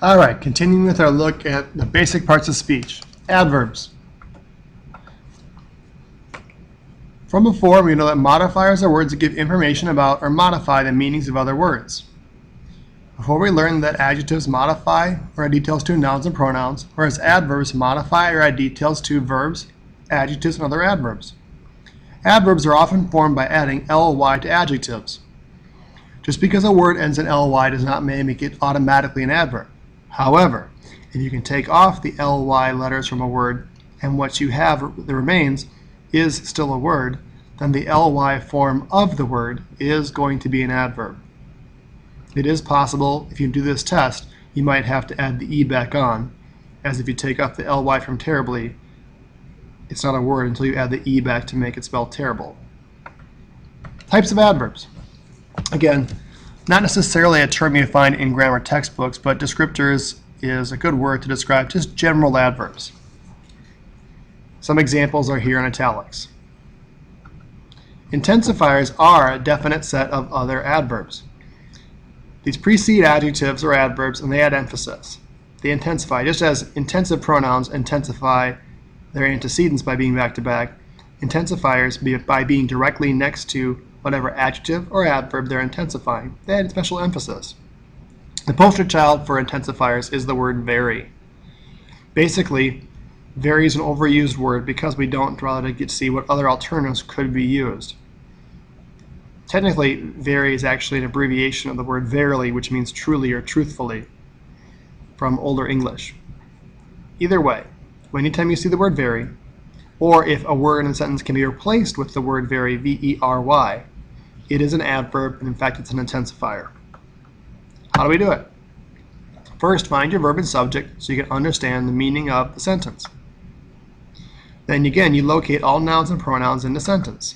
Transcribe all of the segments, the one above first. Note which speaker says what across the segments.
Speaker 1: All right, continuing with our look at the basic parts of speech. Adverbs. From before, we know that modifiers are words that give information about or modify the meanings of other words. Before, we learned that adjectives modify or add details to nouns and pronouns, whereas adverbs modify or add details to verbs, adjectives, and other adverbs. Adverbs are often formed by adding ly to adjectives. Just because a word ends in ly does not make it automatically an adverb. However, if you can take off the ly letters from a word and what you have that remains is still a word, then the ly form of the word is going to be an adverb. It is possible, if you do this test, you might have to add the e back on, as if you take off the ly from terribly, it's not a word until you add the e back to make it spell terrible. Types of adverbs. Again, not necessarily a term you find in grammar textbooks, but descriptors is a good word to describe just general adverbs. Some examples are here in italics. Intensifiers are a definite set of other adverbs. These precede adjectives or adverbs and they add emphasis. They intensify, just as intensive pronouns intensify their antecedents by being back-to-back. Intensifiers, by being directly next to whatever adjective or adverb they're intensifying, they add special emphasis. The poster child for intensifiers is the word very. Basically, very is an overused word because we don't try to get to see what other alternatives could be used. Technically, very is actually an abbreviation of the word verily, which means truly or truthfully, from Older English. Either way, anytime you see the word very, or if a word in a sentence can be replaced with the word very, V-E-R-Y, it is an adverb, and in fact, it's an intensifier. How do we do it? First, find your verb and subject so you can understand the meaning of the sentence. Then again, you locate all nouns and pronouns in the sentence.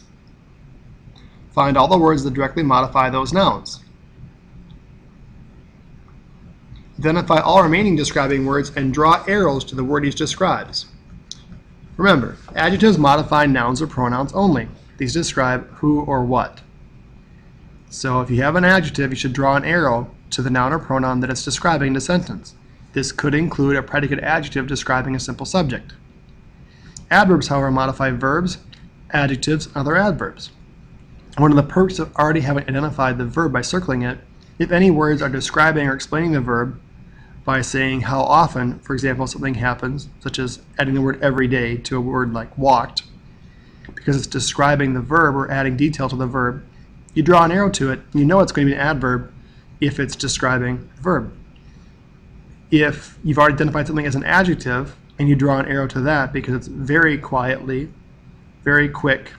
Speaker 1: Find all the words that directly modify those nouns. Identify all remaining describing words and draw arrows to the word each describes. Remember, adjectives modify nouns or pronouns only. These describe who or what. So if you have an adjective, you should draw an arrow to the noun or pronoun that it's describing in the sentence. This could include a predicate adjective describing a simple subject. Adverbs, however, modify verbs, adjectives, and other adverbs. One of the perks of already having identified the verb by circling it, if any words are describing or explaining the verb by saying how often, for example, something happens, such as adding the word every day to a word like walked, because it's describing the verb or adding detail to the verb, you draw an arrow to it, and you know it's going to be an adverb if it's describing the verb. If you've already identified something as an adjective, and you draw an arrow to that because it's very quietly, very quick,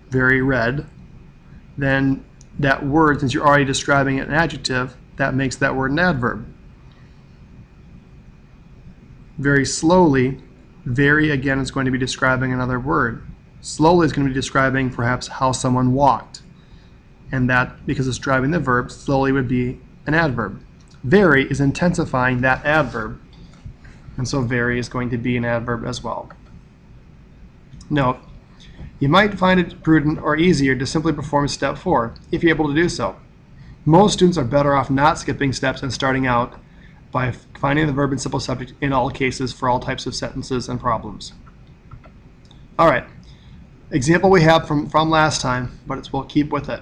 Speaker 1: very red, then that word, since you're already describing an adjective, that makes that word an adverb. Very slowly, very again is going to be describing another word. Slowly is going to be describing perhaps how someone walked. And that, because it's describing the verb, slowly would be an adverb. Very is intensifying that adverb, and so very is going to be an adverb as well. Note, you might find it prudent or easier to simply perform step 4, if you're able to do so. Most students are better off not skipping steps and starting out by finding the verb and simple subject in all cases for all types of sentences and problems. All right, example we have from last time, but we'll keep with it.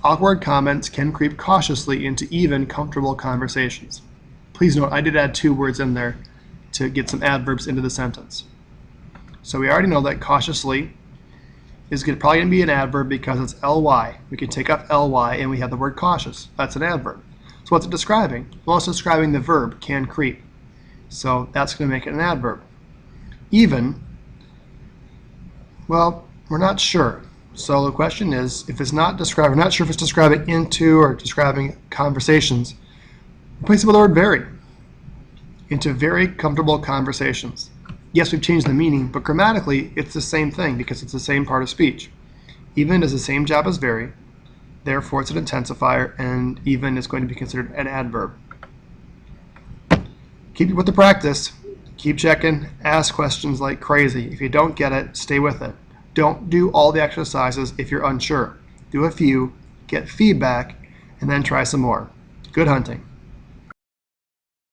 Speaker 1: Awkward comments can creep cautiously into even comfortable conversations. Please note, I did add 2 words in there to get some adverbs into the sentence. So we already know that cautiously is probably going to be an adverb because it's ly. We can take off ly and we have the word cautious. That's an adverb. So what's it describing? Well, it's describing the verb can creep. So that's going to make it an adverb. Even, well, we're not sure. So the question is, if it's not describing, we're not sure if it's describing into or describing conversations, replace it with the word very. Into very comfortable conversations. Yes, we've changed the meaning, but grammatically it's the same thing because it's the same part of speech. Even does the same job as very, therefore it's an intensifier, and even is going to be considered an adverb. Keep with the practice. Keep checking. Ask questions like crazy. If you don't get it, stay with it. Don't do all the exercises if you're unsure. Do a few, get feedback, and then try some more. Good hunting.